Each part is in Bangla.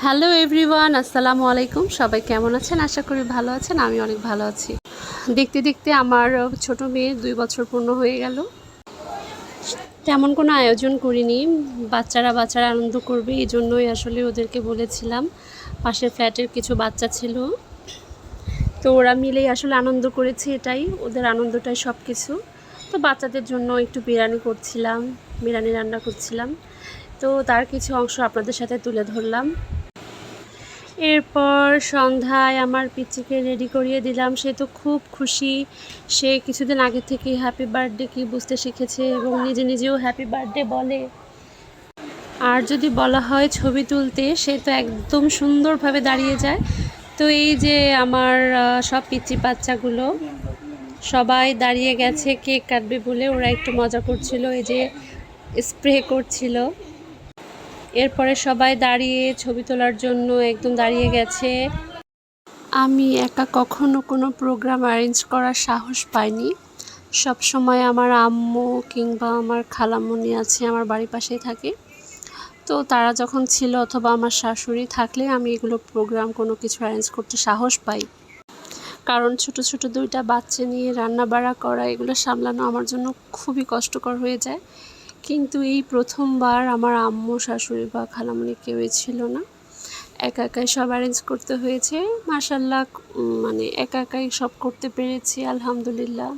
হ্যালো এভরিওয়ান, আসসালামু আলাইকুম। সবাই কেমন আছেন? আশা করি ভালো আছেন। আমি অনেক ভালো আছি। দেখতে দেখতে আমার ছোট মেয়ের 2 বছর পূর্ণ হয়ে গেল। তেমন কোনো আয়োজন করিনি। বাচ্চারা আনন্দ করবে এই জন্যই আসলে ওদেরকে বলেছিলাম। পাশের ফ্ল্যাটের কিছু বাচ্চা ছিল, তো ওরা মিলেই আসলে আনন্দ করেছে, এটাই ওদের আনন্দটাই সব কিছু। তো বাচ্চাদের জন্য একটু বিরিয়ানি রান্না করছিলাম। তো তার কিছু অংশ আপনাদের সাথে তুলে ধরলাম। এরপর সন্ধ্যায় আমার পিচ্চিকে রেডি করিয়ে দিলাম। সে তো খুব খুশি। সে কিছুদিন আগে থেকেই হ্যাপি বার্থডে কি বুঝতে শিখেছে এবং নিজেও হ্যাপি বার্থডে বলে। আর যদি বলা হয় ছবি তুলতে, সে তো একদম সুন্দরভাবে দাঁড়িয়ে যায়। তো এই যে আমার সব পিচ্চি বাচ্চাগুলো সবাই দাঁড়িয়ে গেছে কেক কাটবে বলে। ওরা একটু মজা করছিল, এই যে স্প্রে করছিল। এরপরে সবাই দাঁড়িয়ে ছবি তোলার জন্য একদম দাঁড়িয়ে গেছে। আমি একা কখনো কোনো প্রোগ্রাম অ্যারেঞ্জ করার সাহস পাইনি। সব সময় আমার আম্মু কিংবা আমার খালামণি আছে, আমার বাড়ির পাশেই থাকে। তো তারা যখন ছিল অথবা আমার শাশুড়ি থাকলে আমি এগুলো প্রোগ্রাম কোনো কিছু অ্যারেঞ্জ করতে সাহস পাই। কারণ ছোট ছোট 2টা বাচ্চা নিয়ে রান্না বাড়া করা, এগুলো সামলানো আমার জন্য খুবই কষ্টকর হয়ে যায়। কিন্তু এই প্রথমবার আমার আম্মু, শাশুড়ি বা খালামণি কেউই ছিল না। একা একাই সব অ্যারেঞ্জ করতে হয়েছে। মাশাআল্লাহ, মানে একা একাই সব করতে পেরেছি, আলহামদুলিল্লাহ।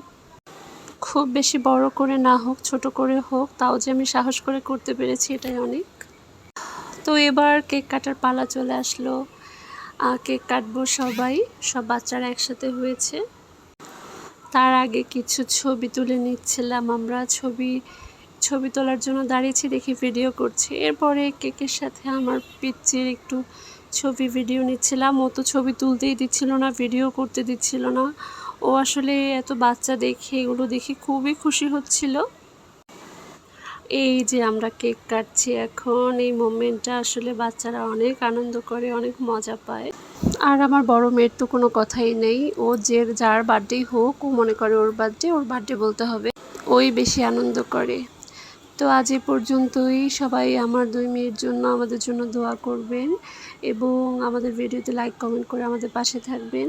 খুব বেশি বড় করে না হোক, ছোট করে হোক, তাও যে আমি সাহস করে করতে পেরেছি এটাই অনেক। তো এবার কেক কাটার পালা চলে আসলো। কেক কাটবো সব বাচ্চারা একসাথে হয়েছে। তার আগে কিছু ছবি তুলে নিচ্ছিলাম আমরা। ছবি তোলার জন্য দাঁড়িয়েছি, দেখি ভিডিও করছি। এরপরে কেকের সাথে আমার পিচ্চির একটু ছবি ভিডিও নিচ্ছিলাম। ও তো ছবি তুলতেই দিচ্ছিল না, ভিডিও করতে দিচ্ছিল না। ও আসলে এত বাচ্চা দেখে, এগুলো দেখে খুবই খুশি হচ্ছিল। এই যে আমরা কেক কাটছি এখন, এই মোমেন্টটা আসলে বাচ্চারা অনেক আনন্দ করে, অনেক মজা পায়। আর আমার বড় মেয়ের তো কোনো কথাই নেই। ও যার বার্থডে হোক, ও মনে করে ওর বার্থডে বলতে হবে। ওই বেশি আনন্দ করে। তো আজ এ পর্যন্তই। সবাই আমার 2 মেয়ের জন্য, আমাদের জন্য দোয়া করবেন এবং আমাদের ভিডিওতে লাইক কমেন্ট করে আমাদের পাশে থাকবেন।